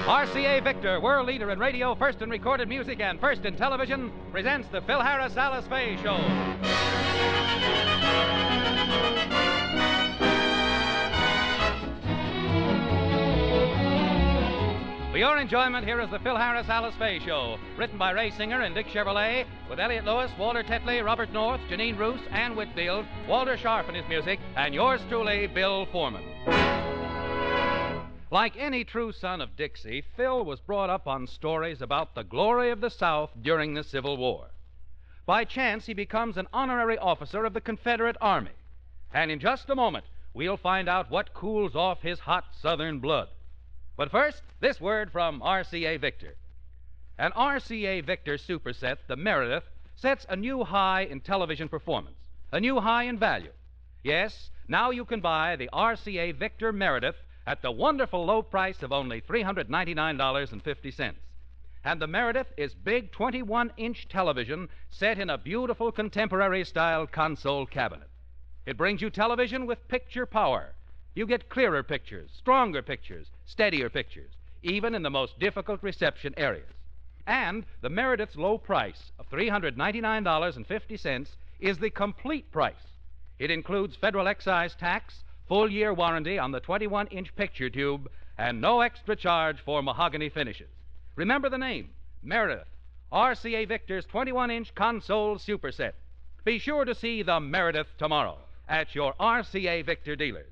RCA Victor, world leader in radio, first in recorded music, and first in television, presents the Phil Harris Alice Faye Show. For your enjoyment, here is the Phil Harris Alice Faye Show, written by Ray Singer and Dick Chevrolet, with Elliot Lewis, Walter Tetley, Robert North, Janine Roos, Ann Whitfield, Walter Sharp in his music, and yours truly, Bill Foreman. Like any true son of Dixie, Phil was brought up on stories about the glory of the South during the Civil War. By chance, he becomes an honorary officer of the Confederate Army. And in just a moment, we'll find out what cools off his hot Southern blood. But first, this word from RCA Victor. An RCA Victor superset, the Meredith, sets a new high in television performance, a new high in value. Yes, now you can buy the RCA Victor Meredith at the wonderful low price of only $399.50. And the Meredith is big 21-inch television set in a beautiful contemporary-style console cabinet. It brings you television with picture power. You get clearer pictures, stronger pictures, steadier pictures, even in the most difficult reception areas. And the Meredith's low price of $399.50 is the complete price. It includes federal excise tax, full-year warranty on the 21-inch picture tube, and no extra charge for mahogany finishes. Remember the name, Meredith, RCA Victor's 21-inch console superset. Be sure to see the Meredith tomorrow at your RCA Victor dealers.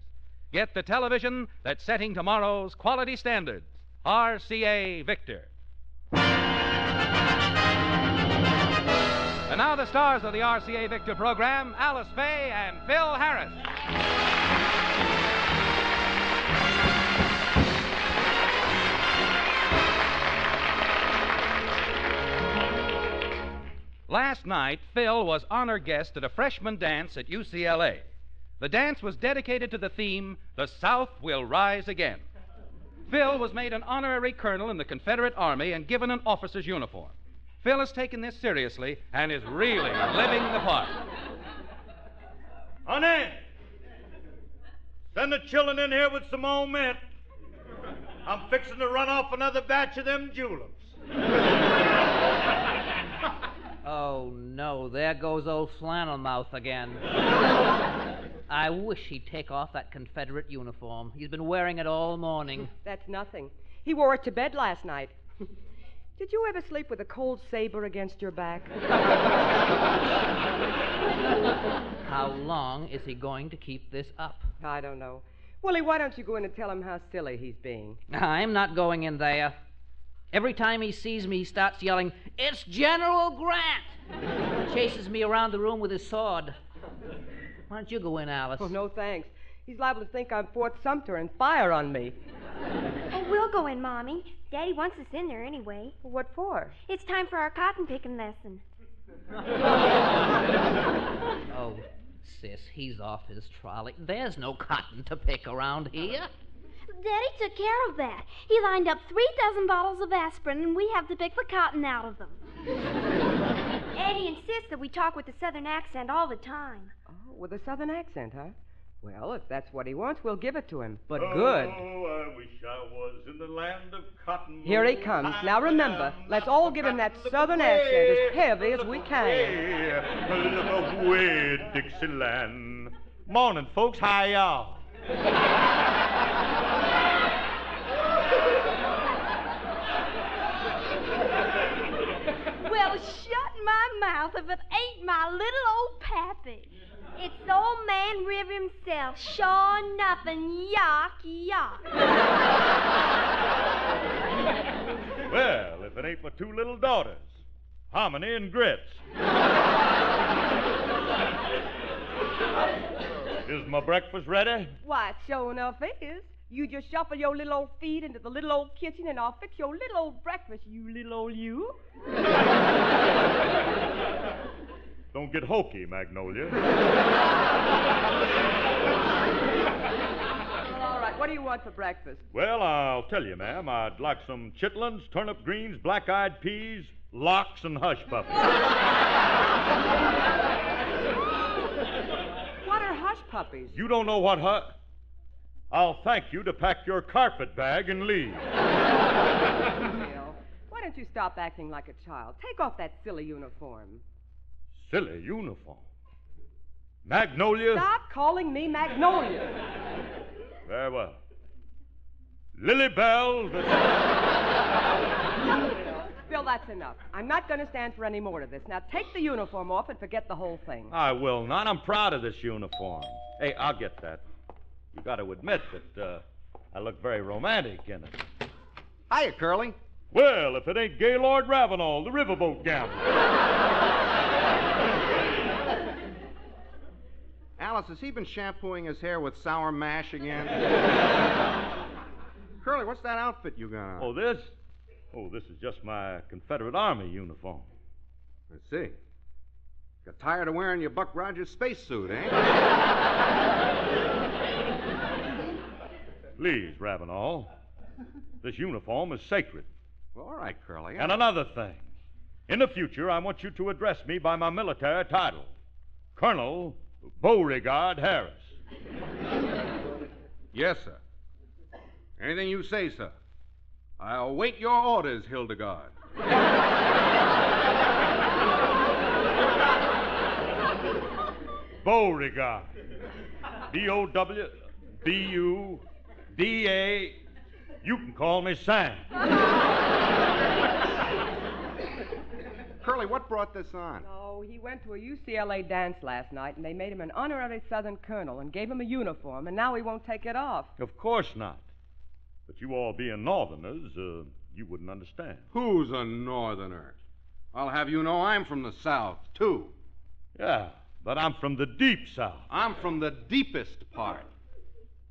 Get the television that's setting tomorrow's quality standards. RCA Victor. And now the stars of the RCA Victor program, Alice Faye and Phil Harris. Last night, Phil was honor guest at a freshman dance at UCLA. The dance was dedicated to the theme, The South Will Rise Again. Phil was made an honorary colonel in the Confederate Army and given an officer's uniform. Phil has taken this seriously and is really living the part. Honey, send the children in here with some more mint. I'm fixing to run off another batch of them juleps. Oh, no, there goes old Flannel Mouth again. I wish he'd take off that Confederate uniform. He's been wearing it all morning. That's nothing. He wore it to bed last night. Did you ever sleep with a cold saber against your back? How long is he going to keep this up? I don't know. Willie, why don't you go in and tell him how silly he's being? I'm not going in there. Every time he sees me, he starts yelling, "It's General Grant!" Chases me around the room with his sword. Why don't you go in, Alice? Oh, no, thanks. He's liable to think I'm Fort Sumter and fire on me. Oh, we'll go in, Mommy. Daddy wants us in there anyway. What for? It's time for our cotton picking lesson. Oh, sis, he's off his trolley. There's no cotton to pick around here. Daddy took care of that. He lined up 3 dozen bottles of aspirin, and we have to pick the cotton out of them. Eddie insists that we talk with a Southern accent all the time. Oh, with a Southern accent, huh? Well, if that's what he wants, we'll give it to him. But good. Oh, I wish I was in the land of cotton. Here he comes. Now remember, let's all give him that Southern accent as heavy as we can. Look away, Dixieland. Morning, folks. How y'all? Well, shut my mouth if it ain't my little old pappy. It's old man Riv himself. Sure nothing. Yuck, yuck. Well, if it ain't my 2 little daughters, Harmony and Grits. Is my breakfast ready? Why, it sure enough is. You just shuffle your little old feet into the little old kitchen, and I'll fix your little old breakfast, you little old you. Don't get hokey, Magnolia. Well, all right, what do you want for breakfast? Well, I'll tell you, ma'am. I'd like some chitlins, turnip greens, black-eyed peas, lox, and hush puppies. What are hush puppies? You don't know what I'll thank you to pack your carpet bag and leave. Bill, why don't you stop acting like a child? Take off that silly uniform. Silly uniform. Magnolia? Stop calling me Magnolia. Very well. Lily Bell. Bill, that's enough. I'm not going to stand for any more of this. Now take the uniform off and forget the whole thing. I will not. I'm proud of this uniform. Hey, I'll get that. You got to admit that I look very romantic in it. Hiya, Curly. Well, if it ain't Gaylord Ravenel, the riverboat gambler. Alice, has he been shampooing his hair with sour mash again? Curly, what's that outfit you got on? Oh, this? Oh, this is just my Confederate Army uniform. I see. Got tired of wearing your Buck Rogers spacesuit, eh? Please, Ravenel. This uniform is sacred. Well, all right, Curly. And another thing. In the future, I want you to address me by my military title, Colonel Beauregard Harris. Yes, sir. Anything you say, sir. I await your orders, Hildegard. Beauregard. B-O-W-B-U-D-A. You can call me Sam. Curly, what brought this on? Oh, he went to a UCLA dance last night, and they made him an honorary Southern colonel and gave him a uniform, and now he won't take it off. Of course not. But you all being Northerners, you wouldn't understand. Who's a Northerner? I'll have you know I'm from the South, too. Yeah, but I'm from the deep South. I'm from the deepest part.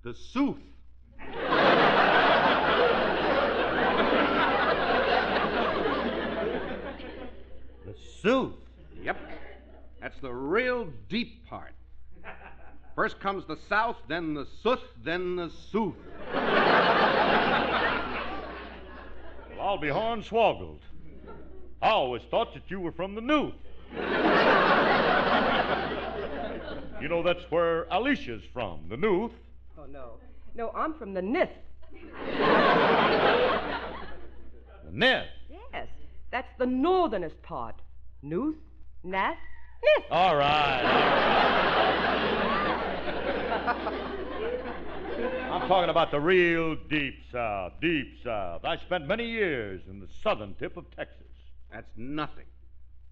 The South. The South? Yep. That's the real deep part. First comes the South, then the South, then the South. Well, I'll be hornswoggled. I always thought that you were from the North. You know, that's where Alicia's from, the North. Oh, no. No, I'm from the Nith. The Nith? Yes, that's the northernest part. Nooth, Nath, Nith. All right. I'm talking about the real deep South, deep South. I spent many years in the southern tip of Texas. That's nothing.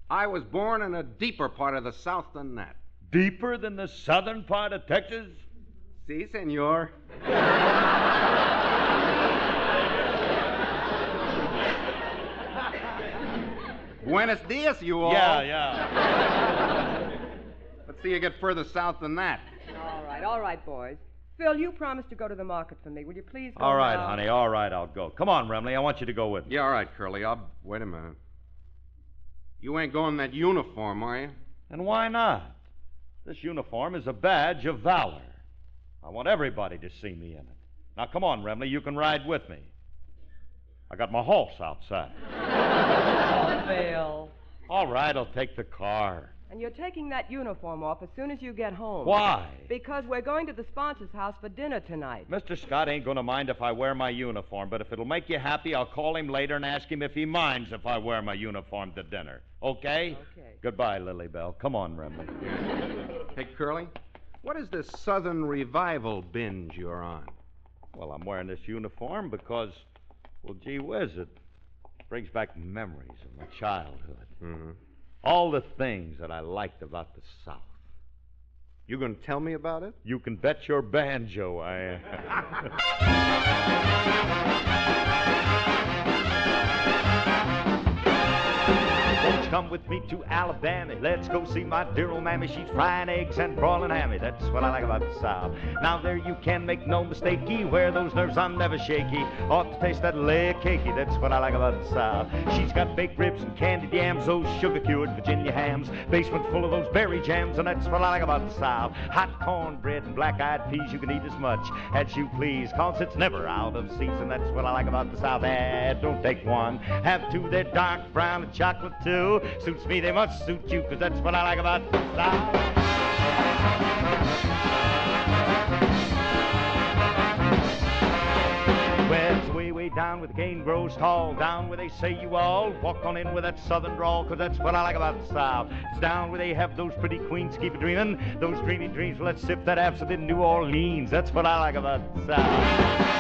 I was born in a deeper part of the South than that. Deeper than the southern part of Texas? Si, senor. Buenos dias, you all. Yeah. Let's see you get further south than that. All right, boys. Phil, you promised to go to the market for me. Will you please go All right, now? honey, all right, I'll go. Come on, Remley, I want you to go with me. Yeah, all right, Curly. Wait a minute. You ain't going in that uniform, are you? And why not? This uniform is a badge of valor. I want everybody to see me in it. Now, come on, Remley, you can ride with me. I got my horse outside. Oh, Phil. All right, I'll take the car. And you're taking that uniform off as soon as you get home. Why? Because we're going to the sponsor's house for dinner tonight. Mr. Scott ain't going to mind if I wear my uniform, but if it'll make you happy, I'll call him later and ask him if he minds if I wear my uniform to dinner. Okay? Okay. Goodbye, Lily Bell. Come on, Remley. Hey, Curly, what is this Southern revival binge you're on? Well, I'm wearing this uniform because, well, gee whiz, it brings back memories of my childhood. Mm-hmm. All the things that I liked about the South. You going to tell me about it? You can bet your banjo I am. Won't you come with me to Alabama? Let's go see my dear old mammy. She's frying eggs and broiling hammy. That's what I like about the South. Now there you can make no mistakey. Where those nerves I'm never shaky. Ought to taste that leg cakey. That's what I like about the South. She's got baked ribs and candied yams, those sugar-cured Virginia hams, basement full of those berry jams, and that's what I like about the South. Hot cornbread and black-eyed peas, you can eat as much as you please, 'cause it's never out of season. That's what I like about the South. Don't take one, have two. They're dark brown and chocolate too. Suits me, they must suit you, 'cause that's what I like about the South. Well, it's way down where the cane grows tall, down where they say you all walk on in with that southern drawl, 'cause that's what I like about the South. It's down where they have those pretty queens keep dreaming, those dreamy dreams. Well, let's sip that absinthe in New Orleans. That's what I like about the South.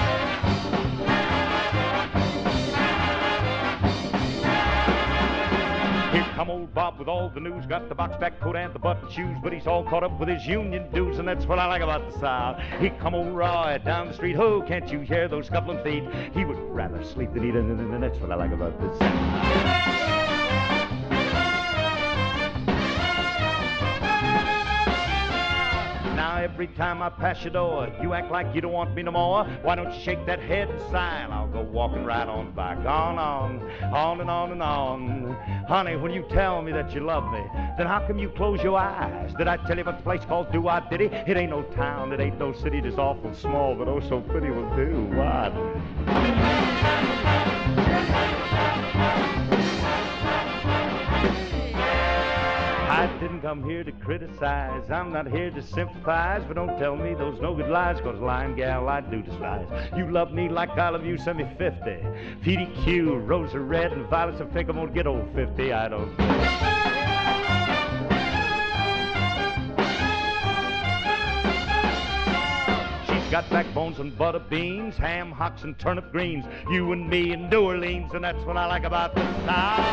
Here come old Bob with all the news, got the box back coat and the button shoes, but he's all caught up with his union dues, and that's what I like about the South. Here come old Roy down the street, oh, can't you hear those scuffling feet? He would rather sleep than eat, and that's what I like about the South. Now every time I pass your door, you act like you don't want me no more. Why don't you shake that head and sigh, and I'll go walking right on by. On and on and on. Honey, when you tell me that you love me, then how come you close your eyes? Did I tell you about the place called Do-I-Diddy? It ain't no town, it ain't no city, it is awful small, but oh so pretty will do. What? I didn't come here to criticize, I'm not here to sympathize, but don't tell me those no good lies, 'cause lying gal I do despise. You love me like I love you, send me 50. PDQ, rose are red and violets, I think I'm gonna get old 50, I don't care. She's got backbones and butter beans, ham hocks and turnip greens, you and me in New Orleans, and that's what I like about the South.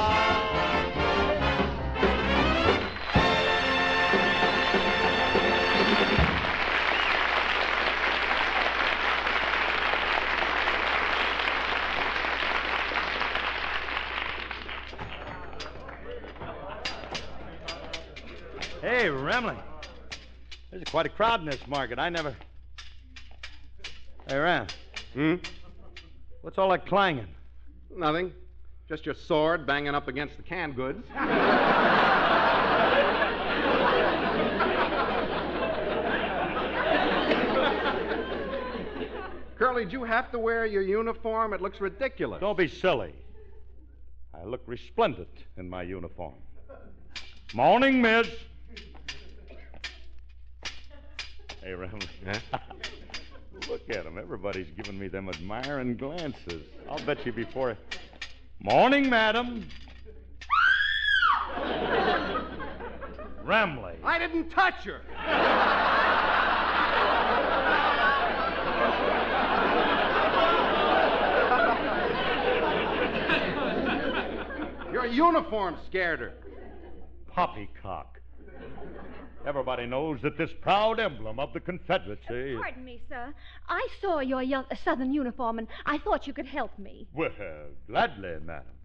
Hey, Remley. There's quite a crowd in this market. I never... Hey, Ram. What's all that clanging? Nothing. Just your sword banging up against the canned goods. Curly, did you have to wear your uniform? It looks ridiculous. Don't be silly. I look resplendent in my uniform. Morning, miss. Hey, Remley. Huh? Look at them. Everybody's giving me them admiring glances. I'll bet you before... Morning, madam. Remley. I didn't touch her. Your uniform scared her. Poppycock. Everybody knows that this proud emblem of the Confederacy... Pardon me, sir. I saw your southern uniform, and I thought you could help me. Well, gladly, madam.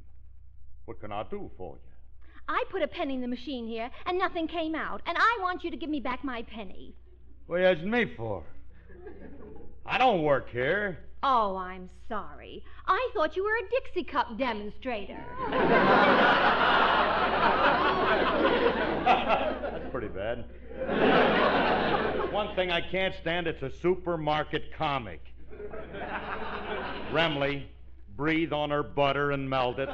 What can I do for you? I put a penny in the machine here, and nothing came out, and I want you to give me back my penny. What are you asking me for? I don't work here. Oh, I'm sorry. I thought you were a Dixie Cup demonstrator. That's pretty bad. One thing I can't stand, it's a supermarket comic. Remley, breathe on her butter and melt it.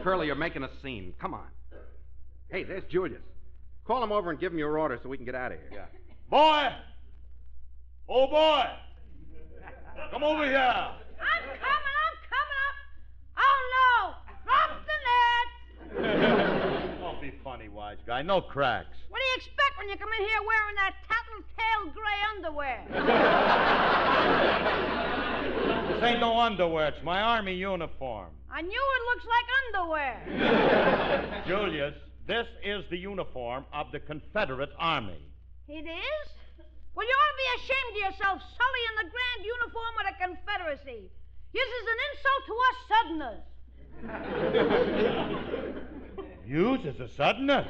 Curly, you're making a scene. Come on. Hey, there's Julius. Call him over and give him your order so we can get out of here. Yeah. Boy! Oh, boy! Come over here! I'm coming up. Oh, no! Drop the net! Don't be funny, wise guy. No cracks. What do you expect when you come in here wearing that tattletale gray underwear? This ain't no underwear. It's my army uniform. I knew it looks like underwear. Julius, this is the uniform of the Confederate Army. It is? Well, you ought to be ashamed of yourself, sullying the grand uniform of the Confederacy. This is an insult to us Southerners. Yous is a Southerner?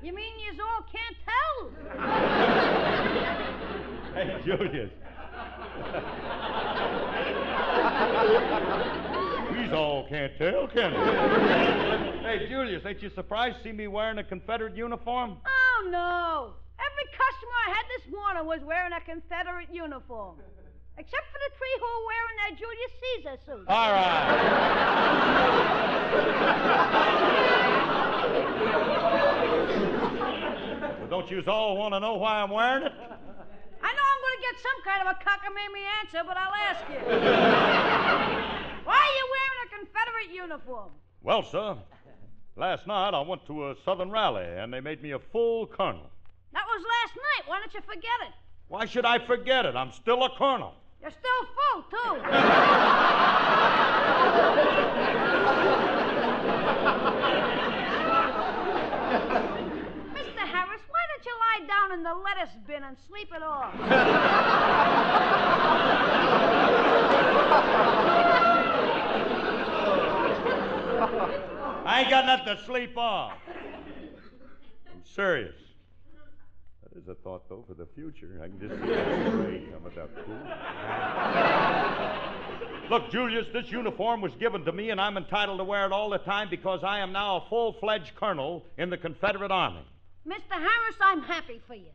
You mean yous all can't tell? Hey, Julius. We's all can't tell, can we? Hey, Julius, ain't you surprised to see me wearing a Confederate uniform? Oh, no. Every customer I had this morning was wearing a Confederate uniform. Except for the three who were wearing their Julius Caesar suits. All right. Well, don't yous all want to know why I'm wearing it? I know I'm going to get some kind of a cockamamie answer, but I'll ask you. Why are you wearing a Confederate uniform? Well, sir, last night I went to a Southern rally, and they made me a full colonel. That was last night. Why don't you forget it? Why should I forget it? I'm still a colonel. You're still full, too. Mr. Harris, why don't you lie down in the lettuce bin and sleep it off? I ain't got nothing to sleep off. I'm serious. That is a thought, though, for the future. I can just see that straight coming up. Look, Julius, this uniform was given to me, and I'm entitled to wear it all the time because I am now a full-fledged colonel in the Confederate Army. Mr. Harris, I'm happy for you.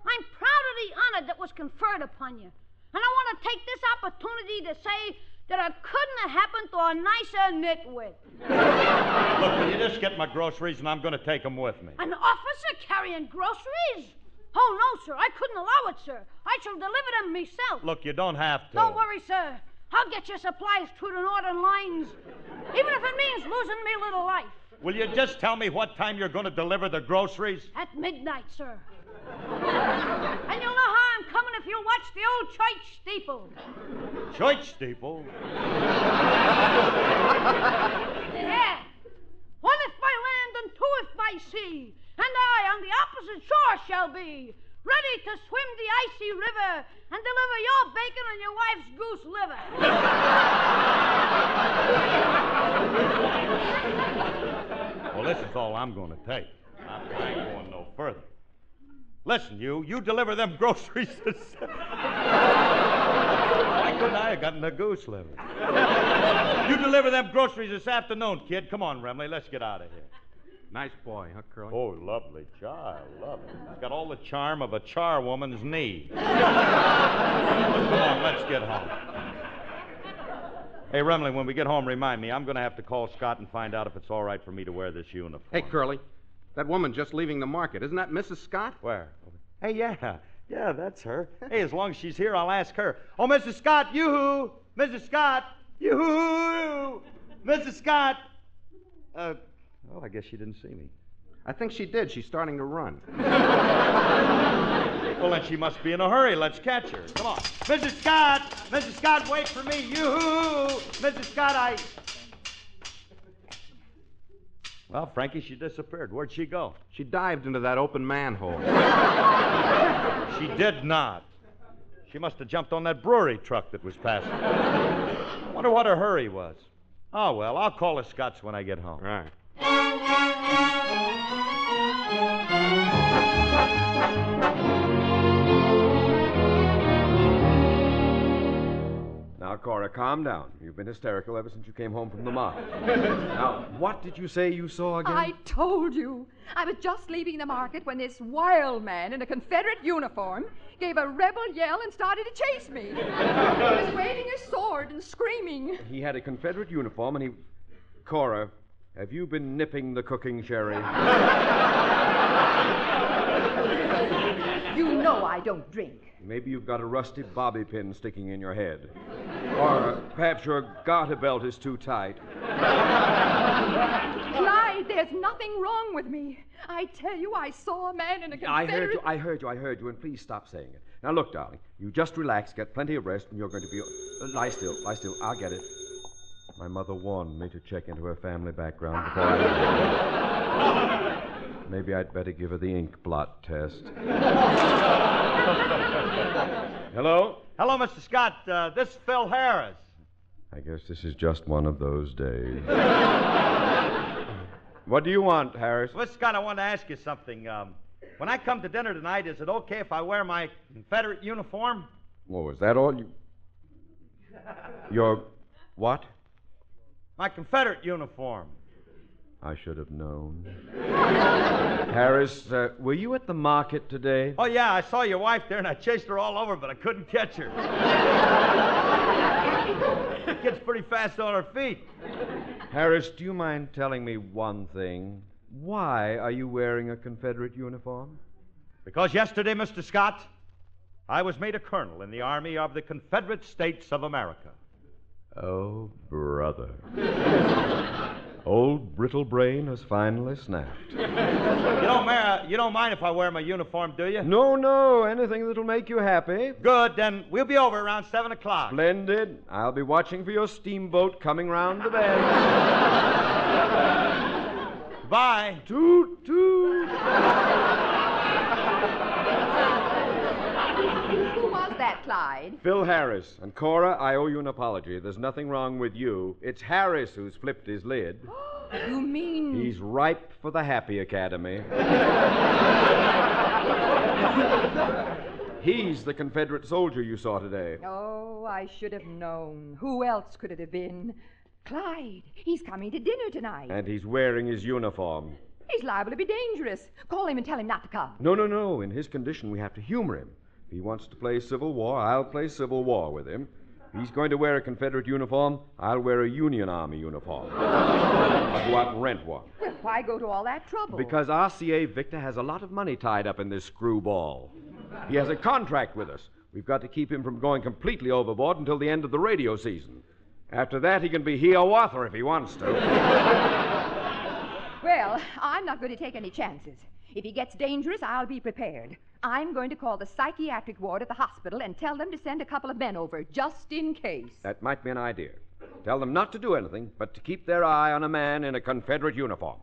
I'm proud of the honor that was conferred upon you. And I want to take this opportunity to say that it couldn't have happened to a nicer nitwit. Look, will you just get my groceries, and I'm going to take them with me. An officer carrying groceries? Oh, no, sir. I couldn't allow it, sir. I shall deliver them myself. Look, you don't have to. Don't worry, sir. I'll get your supplies through the northern lines, even if it means losing me little life. Will you just tell me what time you're going to deliver the groceries? At midnight, sir. And you'll know how I'm coming if you'll watch the old church steeple. Church steeple? Yeah. One if by land and two if by sea. And I on the opposite shore shall be, ready to swim the icy river and deliver your bacon and your wife's goose liver. Well, this is all I'm going to take. I ain't going no further. Listen, you deliver them groceries. Why couldn't I have gotten a goose liver? You deliver them groceries this afternoon, kid. Come on, Remley, let's get out of here. Nice boy, huh, Curly? Oh, lovely child, lovely. He's got all the charm of a charwoman's knee. Come on, let's get home. Hey, Remley, when we get home, remind me. I'm going to have to call Scott and find out if it's all right for me to wear this uniform. Hey, Curly, that woman just leaving the market, isn't that Mrs. Scott? Where? Hey, yeah, that's her. Hey, as long as she's here, I'll ask her. Oh, Mrs. Scott, yoo-hoo! Mrs. Scott, yoo-hoo! Mrs. Scott! Well, I guess she didn't see me. I think she did. She's starting to run. Well, then she must be in a hurry. Let's catch her. Come on. Mrs. Scott! Mrs. Scott, wait for me. Yoo-hoo! Mrs. Scott, Well, Frankie, she disappeared. Where'd she go? She dived into that open manhole. She did not. She must have jumped on that brewery truck that was passing. I wonder what her hurry was. Oh, well, I'll call the Scotts when I get home. Right. Now, Cora, calm down. You've been hysterical ever since you came home from the market. Now, what did you say you saw again? I told you. I was just leaving the market when this wild man in a Confederate uniform gave a rebel yell and started to chase me. He was waving his sword and screaming. He had a Confederate uniform and he... Cora, have you been nipping the cooking sherry? You know I don't drink. Maybe you've got a rusty bobby pin sticking in your head. Or perhaps your garter belt is too tight. Clyde, there's nothing wrong with me. I tell you, I saw a man in a Confederate... I heard you, and please stop saying it. Now, look, darling, you just relax, get plenty of rest, and you're going to be... lie still, I'll get it. My mother warned me to check into her family background before I... Maybe I'd better give her the ink blot test. Hello? Hello, Mr. Scott. This is Phil Harris. I guess this is just one of those days. What do you want, Harris? Mr. Scott, I want to ask you something. When I come to dinner tonight, is it okay if I wear my Confederate uniform? Oh, is that all you... Your what? My Confederate uniform. I should have known. Harris, were you at the market today? Oh, yeah, I saw your wife there, and I chased her all over, but I couldn't catch her. The kid's pretty fast on her feet. Harris, do you mind telling me one thing? Why are you wearing a Confederate uniform? Because yesterday, Mr. Scott, I was made a colonel in the Army of the Confederate States of America. Oh, brother. Old brittle brain has finally snapped. You don't mind if I wear my uniform, do you? No. Anything that'll make you happy. Good, then we'll be over around 7 o'clock. Splendid. I'll be watching for your steamboat coming round the bend. Bye. Toot, toot. Who was that, Clyde? Phil Harris. And Cora, I owe you an apology. There's nothing wrong with you. It's Harris who's flipped his lid. You mean... He's ripe for the Happy Academy. He's the Confederate soldier you saw today. Oh, I should have known. Who else could it have been? Clyde. He's coming to dinner tonight. And he's wearing his uniform. He's liable to be dangerous. Call him and tell him not to come. No. In his condition, we have to humor him. If he wants to play Civil War, I'll play Civil War with him. If he's going to wear a Confederate uniform, I'll wear a Union Army uniform. I'll go out and rent one. Well, why go to all that trouble? Because RCA Victor has a lot of money tied up in this screwball. He has a contract with us. We've got to keep him from going completely overboard until the end of the radio season. After that, he can be Hiawatha if he wants to. Well, I'm not going to take any chances. If he gets dangerous, I'll be prepared. I'm going to call the psychiatric ward at the hospital and tell them to send a couple of men over, just in case. That might be an idea. Tell them not to do anything, but to keep their eye on a man in a Confederate uniform.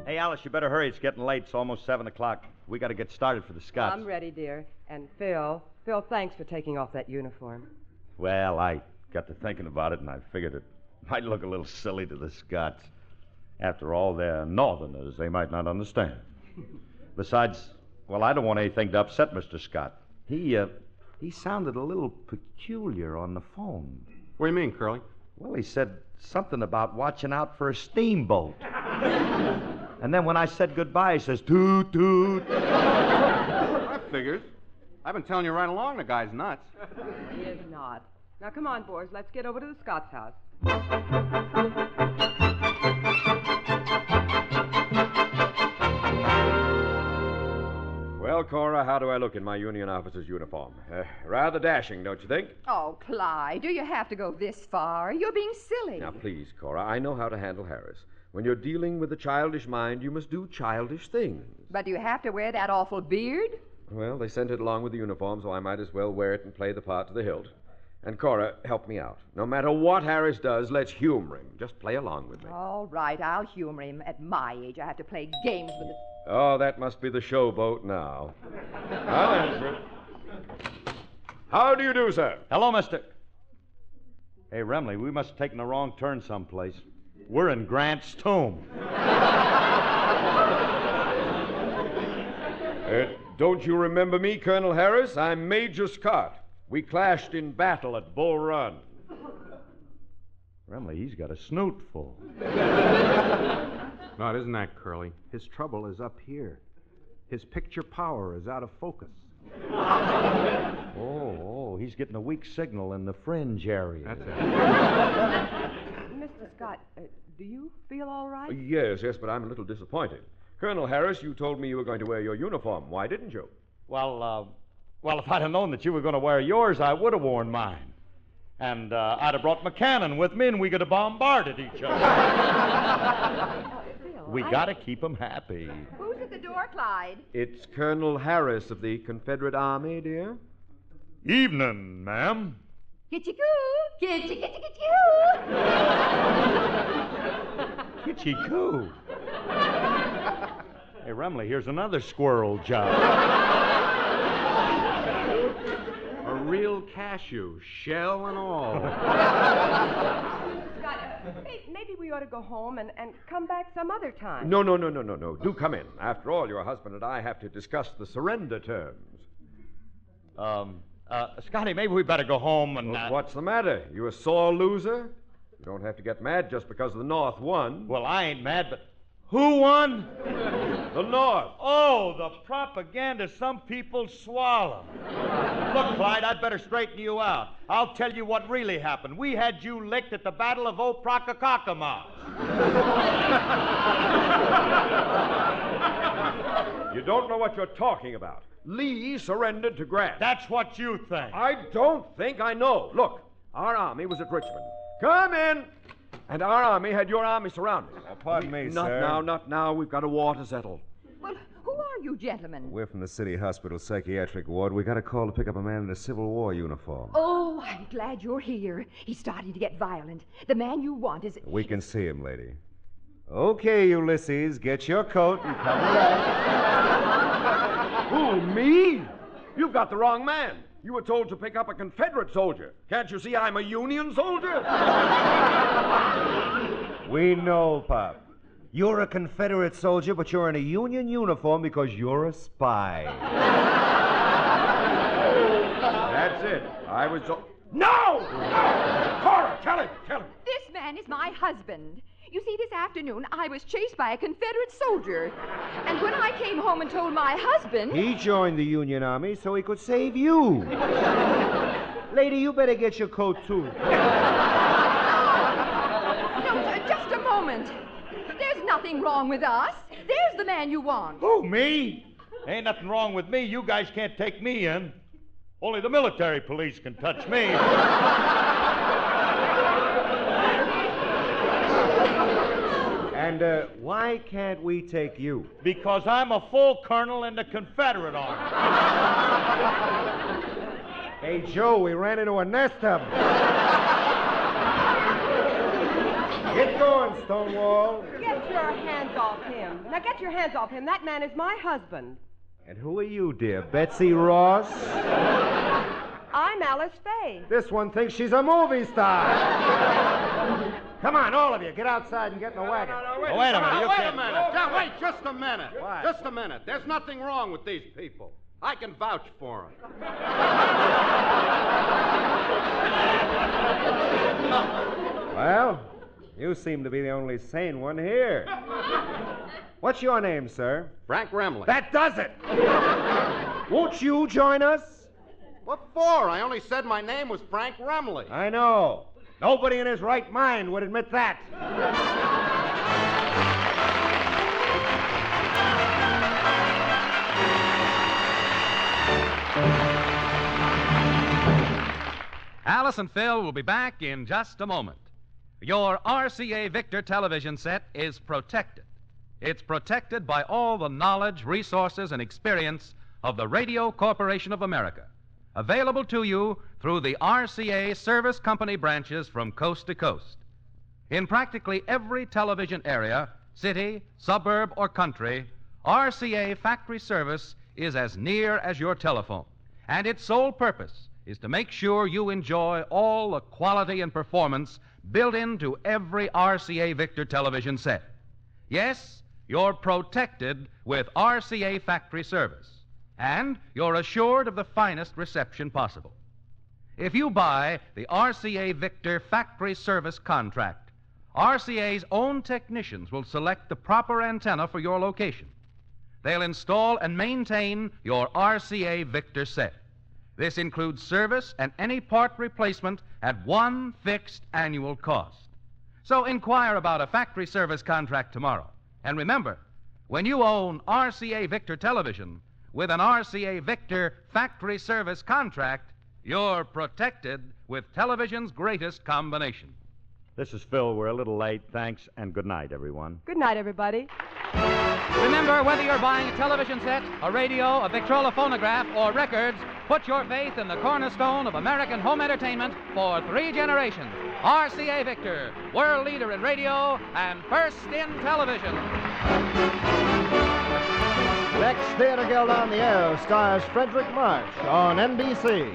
Hey, Alice, you better hurry. It's getting late. It's almost 7 o'clock. We got to get started for the Scots. I'm ready, dear. And Phil, thanks for taking off that uniform. Well, I got to thinking about it, and I figured it might look a little silly to the Scots. After all, they're Northerners. They might not understand. Besides, well, I don't want anything to upset Mr. Scott. He sounded a little peculiar on the phone. What do you mean, Curly? Well, he said something about watching out for a steamboat. And then when I said goodbye, he says, toot, toot. That figures. I've been telling you right along the guy's nuts. He is not. Now, come on, boys. Let's get over to the Scots house. Well, Cora, how do I look in my Union officer's uniform? Rather dashing, don't you think? Oh, Clyde, do you have to go this far? You're being silly. Now, please, Cora, I know how to handle Harris. When you're dealing with a childish mind, you must do childish things. But do you have to wear that awful beard? Well, they sent it along with the uniform, so I might as well wear it and play the part to the hilt. And, Cora, help me out. No matter what Harris does, let's humor him. Just play along with me. All right, I'll humor him. At my age, I have to play games with it. Oh, that must be the showboat now. I'll answer it. How do you do, sir? Hello, mister. Hey, Remley, we must have taken the wrong turn someplace. We're in Grant's tomb. Don't you remember me, Colonel Harris? I'm Major Scott. We clashed in battle at Bull Run. Remley, he's got a snoot full. No, it isn't that, Curly. His trouble is up here. His picture power is out of focus. Oh, he's getting a weak signal in the fringe area. That's it. Mr. Scott, do you feel all right? Yes, but I'm a little disappointed. Colonel Harris, you told me you were going to wear your uniform. Why didn't you? Well, if I'd have known that you were going to wear yours, I would have worn mine. And I'd have brought McCannon with me, and we could have bombarded each other. We got to keep them happy. Who's at the door, Clyde? It's Colonel Harris of the Confederate Army, dear. Evening, ma'am. Kitchy-coo! Kitchy-kitchy-kitchy-coo! Kitchy-coo. Hey, Remley, here's another squirrel job. A real cashew, shell and all. Scott, maybe we ought to go home and come back some other time. No. Do come in. After all, your husband and I have to discuss the surrender terms. Scotty, maybe we better go home and... What's the matter? You a sore loser? You don't have to get mad just because the North won. Well, I ain't mad, but... Who won? The North. Oh, the propaganda some people swallow. Look, Clyde, I'd better straighten you out. I'll tell you what really happened. We had you licked at the Battle of Oprocacocama. You don't know what you're talking about. Lee surrendered to Grant. That's what you think. I don't think I know. Look, our army was at Richmond. Come in! And our army had your army surrounded. Pardon me, Not sir. now, not now. We've got a war to settle. Well, who are you gentlemen? We're from the City Hospital Psychiatric Ward. We got a call to pick up a man in a Civil War uniform. Oh, I'm glad you're here. He's starting to get violent. The man you want is... We can see him, lady. Okay, Ulysses, get your coat and come back. Who, me? You've got the wrong man. You were told to pick up a Confederate soldier. Can't you see I'm a Union soldier? We know, Pop. You're a Confederate soldier, but you're in a Union uniform because you're a spy. That's it. I was... No! Cora, tell him. This man is my husband. You see, this afternoon, I was chased by a Confederate soldier. And when I came home and told my husband... He joined the Union Army so he could save you. Lady, you better get your coat, too. No, just a moment. There's nothing wrong with us. There's the man you want. Who, me? Ain't nothing wrong with me. You guys can't take me in. Only the military police can touch me. And why can't we take you? Because I'm a full colonel in the Confederate Army. Hey, Joe, we ran into a nest of 'em. Get going, Stonewall. Get your hands off him. Now get your hands off him. That man is my husband. And who are you, dear? Betsy Ross? I'm Alice Faye. This one thinks she's a movie star. Come on, all of you, get outside and get in the wagon. Wait a minute. Wait a minute. Now, wait just a minute. Why? Just a minute. There's nothing wrong with these people. I can vouch for them. Well, you seem to be the only sane one here. What's your name, sir? Frank Remley. That does it! Won't you join us? What for? I only said my name was Frank Remley. I know. Nobody in his right mind would admit that. Alice and Phil will be back in just a moment. Your RCA Victor television set is protected. It's protected by all the knowledge, resources, and experience of the Radio Corporation of America, available to you through the RCA service company branches from coast to coast. In practically every television area, city, suburb, or country, RCA factory service is as near as your telephone, and its sole purpose is to make sure you enjoy all the quality and performance built into every RCA Victor television set. Yes, you're protected with RCA factory service, and you're assured of the finest reception possible. If you buy the RCA Victor factory service contract, RCA's own technicians will select the proper antenna for your location. They'll install and maintain your RCA Victor set. This includes service and any part replacement at one fixed annual cost. So inquire about a factory service contract tomorrow. And remember, when you own RCA Victor television with an RCA Victor factory service contract, you're protected with television's greatest combination. This is Phil. We're a little late. Thanks, and good night, everyone. Good night, everybody. Remember, whether you're buying a television set, a radio, a Victrola phonograph, or records, put your faith in the cornerstone of American home entertainment for 3 generations. RCA Victor, world leader in radio and first in television. Next Theater Guild on the Air stars Frederick March on NBC.